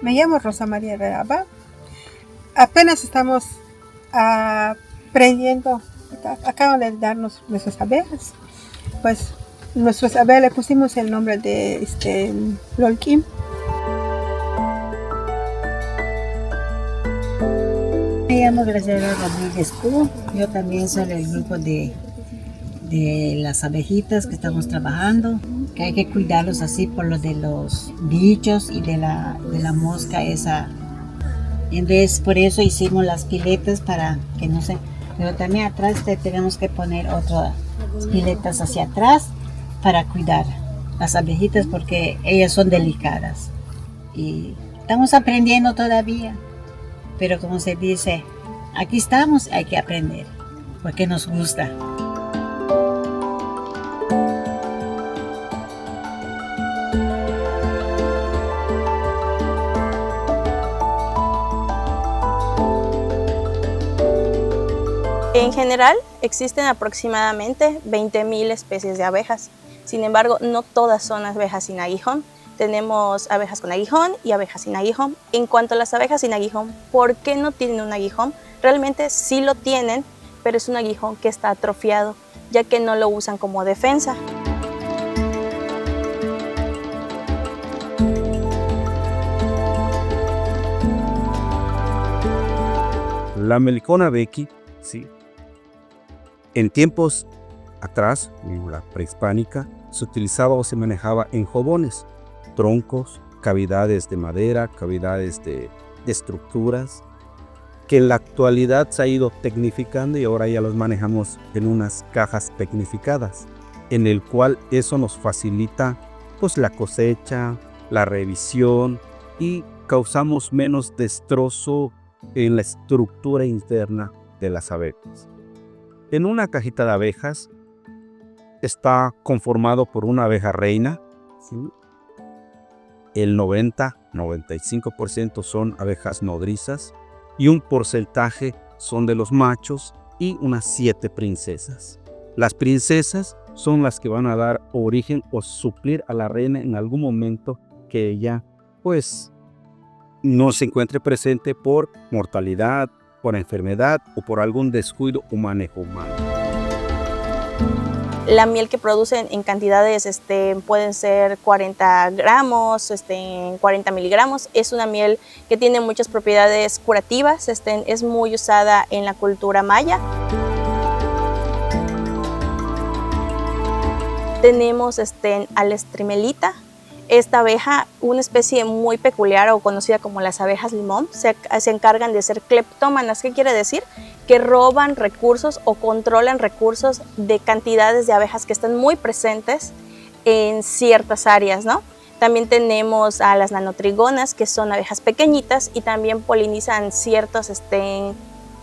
Me llamo Rosa María Veraba. Apenas estamos aprendiendo, acaban de darnos nuestras abejas. Pues nuestras abejas le pusimos el nombre de Lolkim. Me llamo Graciela Rodríguez Q. Yo también soy del grupo de las abejitas que estamos trabajando, que hay que cuidarlos así por lo de los bichos y de la mosca esa. Por eso hicimos las piletas para que no se... Pero también atrás tenemos que poner otras piletas hacia atrás para cuidar las abejitas porque ellas son delicadas. Y estamos aprendiendo todavía, pero como se dice, aquí estamos, hay que aprender porque nos gusta. En general, existen aproximadamente 20.000 especies de abejas. Sin embargo, no todas son abejas sin aguijón. Tenemos abejas con aguijón y abejas sin aguijón. En cuanto a las abejas sin aguijón, ¿por qué no tienen un aguijón? Realmente sí lo tienen, pero es un aguijón que está atrofiado, ya que no lo usan como defensa. La Melicona becki, sí, en tiempos atrás, en la prehispánica, se utilizaba o se manejaba en jobones, troncos, cavidades de madera, cavidades de estructuras, que en la actualidad se ha ido tecnificando y ahora ya los manejamos en unas cajas tecnificadas, en el cual eso nos facilita pues la cosecha, la revisión y causamos menos destrozo en la estructura interna de las abejas. En una cajita de abejas está conformado por una abeja reina, ¿sí? El 90-95% son abejas nodrizas y un porcentaje son de los machos y unas 7 princesas. Las princesas son las que van a dar origen o suplir a la reina en algún momento que ella pues no se encuentre presente por mortalidad, por enfermedad o por algún descuido o manejo humano. La miel que producen en cantidades pueden ser 40 gramos, 40 miligramos. Es una miel que tiene muchas propiedades curativas, es muy usada en la cultura maya. Tenemos a la estrimelita. Esta abeja, una especie muy peculiar o conocida como las abejas limón, se encargan de ser cleptómanas. ¿Qué quiere decir? Que roban recursos o controlan recursos de cantidades de abejas que están muy presentes en ciertas áreas, ¿no? También tenemos a las nanotrigonas, que son abejas pequeñitas y también polinizan ciertas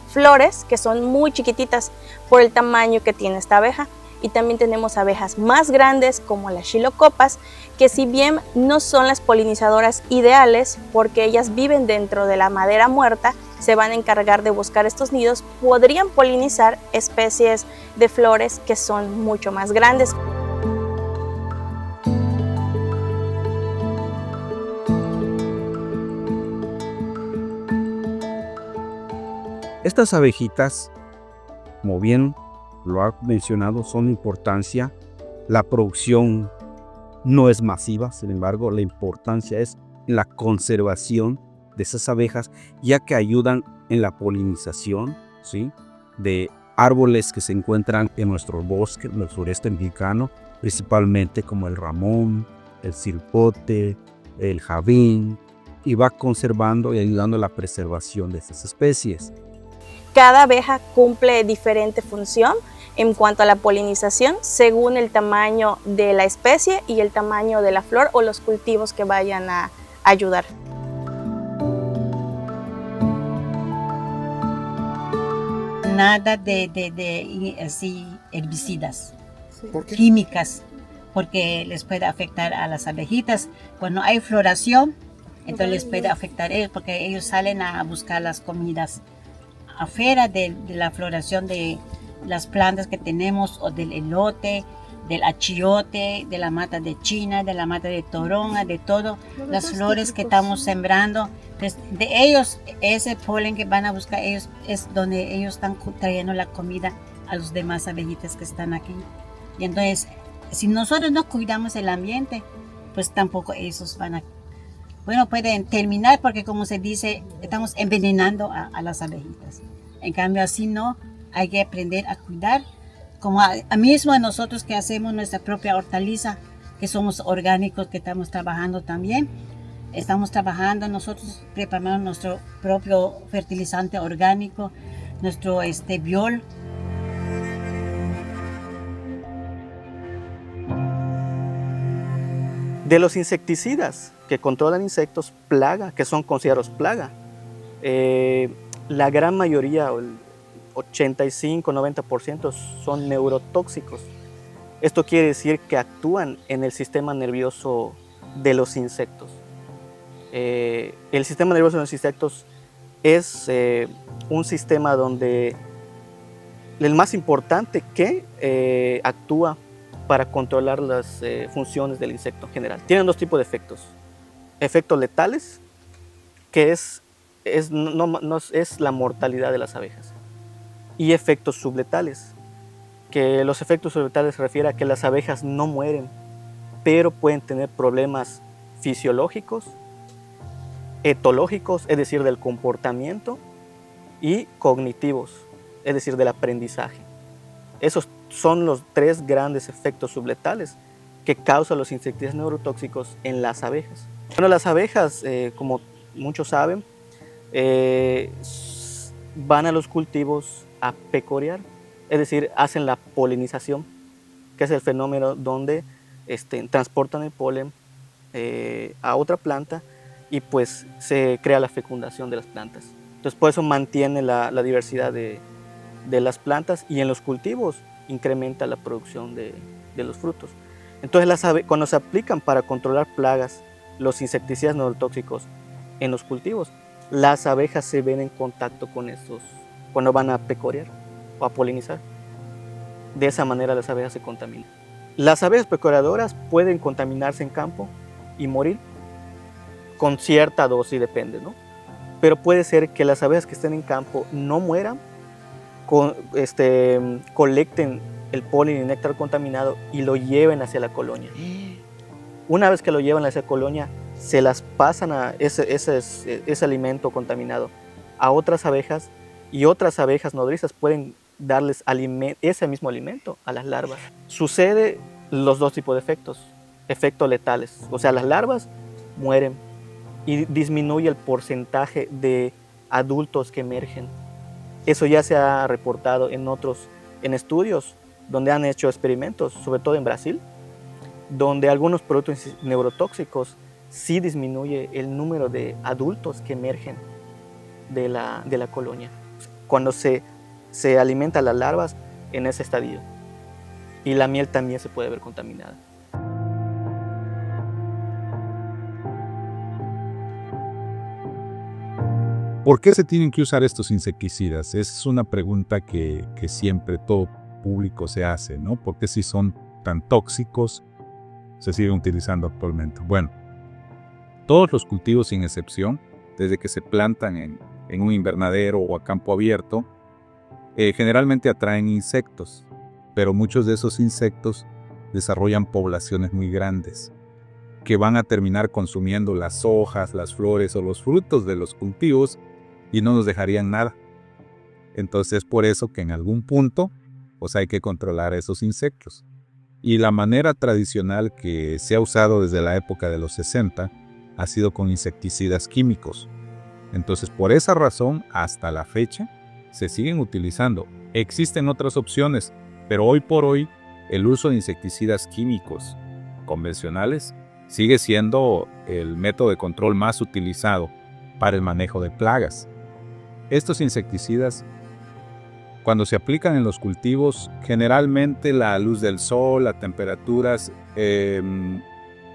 flores que son muy chiquititas por el tamaño que tiene esta abeja. Y también tenemos abejas más grandes como las xilocopas, que si bien no son las polinizadoras ideales porque ellas viven dentro de la madera muerta, se van a encargar de buscar estos nidos, podrían polinizar especies de flores que son mucho más grandes. Estas abejitas, como bien lo ha mencionado, son de importancia. La producción no es masiva, sin embargo, la importancia es la conservación de esas abejas, ya que ayudan en la polinización, ¿sí?, de árboles que se encuentran en nuestro bosque, en el sureste mexicano, principalmente como el ramón, el cipote, el javín, y va conservando y ayudando a la preservación de estas especies. Cada abeja cumple diferente función en cuanto a la polinización según el tamaño de la especie y el tamaño de la flor o los cultivos que vayan a ayudar. Nada de así, herbicidas, ¿Por qué? químicas, porque les puede afectar a las abejitas. Cuando hay floración, entonces les puede afectar a ellos porque ellos salen a buscar las comidas afuera de la floración de las plantas que tenemos o del elote, del achiote, de la mata de China, de la mata de toronja, de todas las flores que estamos sembrando. Entonces, de ellos, ese polen que van a buscar ellos es donde ellos están trayendo la comida a los demás abejitas que están aquí. Y entonces, si nosotros no cuidamos el ambiente, pues tampoco esos van a, bueno, pueden terminar porque como se dice, estamos envenenando a las abejitas. En cambio, así no, hay que aprender a cuidar. Como a mismo a nosotros que hacemos nuestra propia hortaliza, que somos orgánicos, que estamos trabajando también. Estamos trabajando nosotros, preparando nuestro propio fertilizante orgánico, nuestro biol. De los insecticidas que controlan insectos plaga, que son considerados plaga, la gran mayoría, 85-90% son neurotóxicos. Esto quiere decir que actúan en el sistema nervioso de los insectos. El sistema nervioso de los insectos es un sistema donde el más importante que actúa para controlar las funciones del insecto en general. Tienen dos tipos de efectos. Efectos letales, que es la mortalidad de las abejas, y efectos subletales, que los efectos subletales se refiere a que las abejas no mueren, pero pueden tener problemas fisiológicos, etológicos, es decir, del comportamiento, y cognitivos, es decir, del aprendizaje. Esos son los tres grandes efectos subletales que causan los insecticidas neurotóxicos en las abejas. Bueno, las abejas, como muchos saben, van a los cultivos a pecorear, es decir, hacen la polinización, que es el fenómeno donde transportan el polen a otra planta y pues se crea la fecundación de las plantas. Entonces por eso mantiene la diversidad de las plantas, y en los cultivos incrementa la producción de los frutos. Entonces cuando se aplican para controlar plagas los insecticidas neurotóxicos en los cultivos, las abejas se ven en contacto con estos cuando van a pecorear o a polinizar. De esa manera las abejas se contaminan. Las abejas pecoreadoras pueden contaminarse en campo y morir con cierta dosis, depende, ¿no? Pero puede ser que las abejas que estén en campo no mueran, colecten el polen y néctar contaminado y lo lleven hacia la colonia. Una vez que lo llevan hacia la colonia, se las pasan a ese alimento contaminado a otras abejas, y otras abejas nodrizas pueden darles ese mismo alimento a las larvas. Sucede los dos tipos de efectos letales, o sea, las larvas mueren y disminuye el porcentaje de adultos que emergen. Eso ya se ha reportado en estudios donde han hecho experimentos, sobre todo en Brasil, donde algunos productos neurotóxicos sí disminuye el número de adultos que emergen de la colonia cuando se alimenta a las larvas en ese estadio. Y la miel también se puede ver contaminada. ¿Por qué se tienen que usar estos insecticidas? Es una pregunta que siempre todo público se hace, ¿no? ¿Por qué si son tan tóxicos se siguen utilizando actualmente? Bueno, todos los cultivos sin excepción, desde que se plantan en un invernadero o a campo abierto, generalmente atraen insectos, pero muchos de esos insectos desarrollan poblaciones muy grandes que van a terminar consumiendo las hojas, las flores o los frutos de los cultivos y no nos dejarían nada. Entonces, por eso que en algún punto pues hay que controlar a esos insectos. Y la manera tradicional que se ha usado desde la época de los 60 ha sido con insecticidas químicos. Entonces, por esa razón, hasta la fecha, se siguen utilizando. Existen otras opciones, pero hoy por hoy, el uso de insecticidas químicos convencionales sigue siendo el método de control más utilizado para el manejo de plagas. Estos insecticidas, cuando se aplican en los cultivos, generalmente la luz del sol, las temperaturas,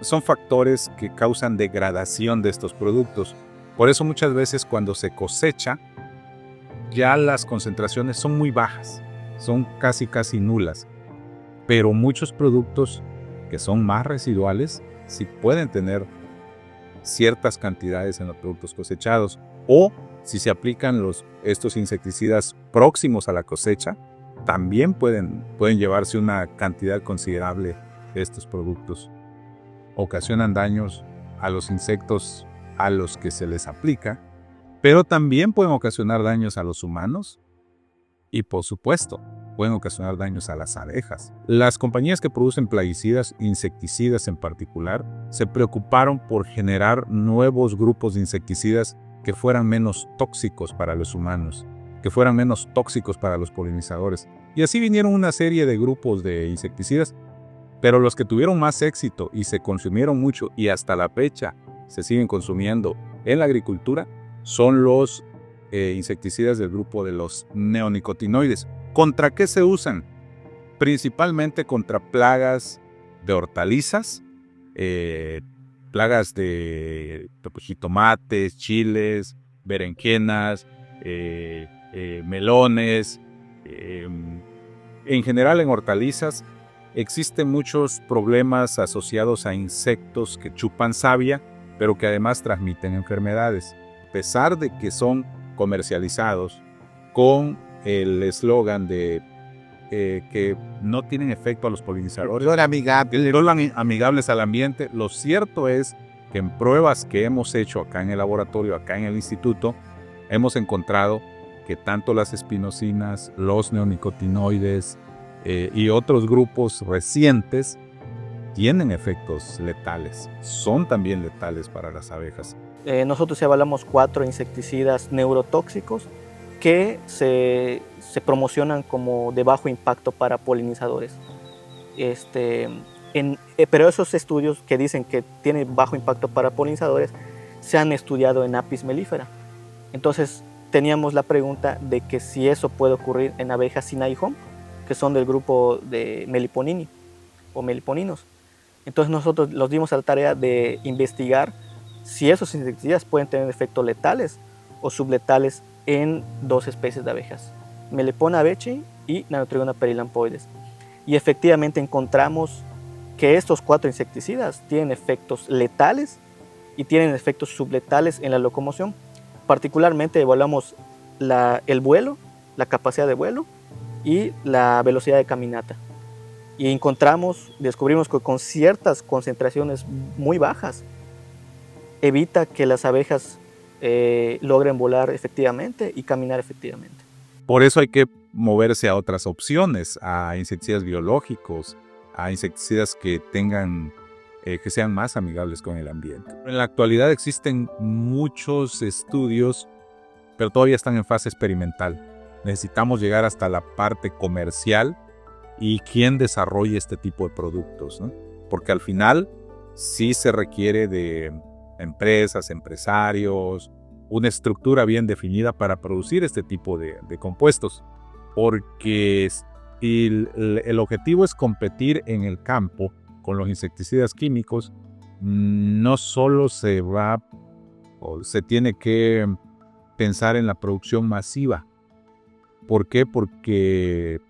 son factores que causan degradación de estos productos. Por eso muchas veces cuando se cosecha, ya las concentraciones son muy bajas, son casi nulas. pero muchos productos que son más residuales sí pueden tener ciertas cantidades en los productos cosechados, o si se aplican estos insecticidas próximos a la cosecha, también pueden llevarse una cantidad considerable de estos productos. Ocasionan daños a los insectos a los que se les aplica, pero también pueden ocasionar daños a los humanos y, por supuesto, pueden ocasionar daños a las abejas. Las compañías que producen plaguicidas, insecticidas en particular, se preocuparon por generar nuevos grupos de insecticidas que fueran menos tóxicos para los humanos, que fueran menos tóxicos para los polinizadores. Y así vinieron una serie de grupos de insecticidas, pero los que tuvieron más éxito y se consumieron mucho y hasta la fecha se siguen consumiendo en la agricultura son los insecticidas del grupo de los neonicotinoides. ¿Contra qué se usan? Principalmente contra plagas de hortalizas, plagas de jitomates, chiles, berenjenas, melones. En general, en hortalizas existen muchos problemas asociados a insectos que chupan savia, pero que además transmiten enfermedades. A pesar de que son comercializados con el eslogan de que no tienen efecto a los polinizadores, son amigables al ambiente, lo cierto es que en pruebas que hemos hecho acá en el laboratorio, acá en el instituto, hemos encontrado que tanto las espinocinas, los neonicotinoides y otros grupos recientes tienen efectos letales, son también letales para las abejas. Nosotros evaluamos 4 insecticidas neurotóxicos que se promocionan como de bajo impacto para polinizadores. Pero esos estudios que dicen que tienen bajo impacto para polinizadores se han estudiado en Apis mellifera. Entonces teníamos la pregunta de que si eso puede ocurrir en abejas Sinai-Home, que son del grupo de Meliponini o meliponinos. Entonces nosotros nos dimos a la tarea de investigar si esos insecticidas pueden tener efectos letales o subletales en 2 especies de abejas, Melipona abechi y Nanotrigona perilampoides. Y efectivamente encontramos que estos 4 insecticidas tienen efectos letales y tienen efectos subletales en la locomoción. Particularmente evaluamos el vuelo, la capacidad de vuelo y la velocidad de caminata. Y descubrimos que con ciertas concentraciones muy bajas evita que las abejas logren volar efectivamente y caminar efectivamente. Por eso hay que moverse a otras opciones, a insecticidas biológicos, a insecticidas que sean más amigables con el ambiente. En la actualidad existen muchos estudios, pero todavía están en fase experimental. Necesitamos llegar hasta la parte comercial y quién desarrolle este tipo de productos, ¿no? Porque al final sí se requiere de empresas, empresarios, una estructura bien definida para producir este tipo de compuestos, porque el objetivo es competir en el campo con los insecticidas químicos. No solo se tiene que pensar en la producción masiva. ¿Por qué? Porque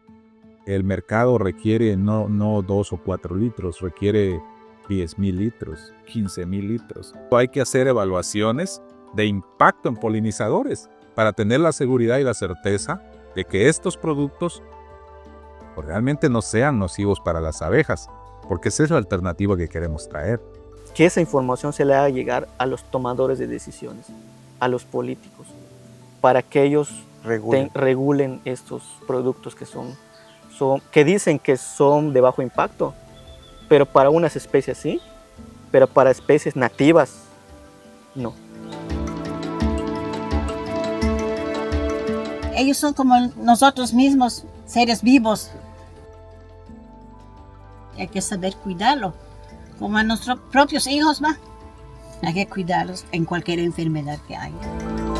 el mercado requiere no 2 o 4 litros, requiere 10,000 litros, 15,000 litros. Hay que hacer evaluaciones de impacto en polinizadores para tener la seguridad y la certeza de que estos productos realmente no sean nocivos para las abejas, porque esa es la alternativa que queremos traer. Que esa información se le haga llegar a los tomadores de decisiones, a los políticos, para que ellos regulen estos productos que dicen que son de bajo impacto, pero para unas especies sí, pero para especies nativas no. Ellos son como nosotros mismos, seres vivos. Hay que saber cuidarlo, como a nuestros propios hijos, ¿va? Hay que cuidarlos en cualquier enfermedad que haya.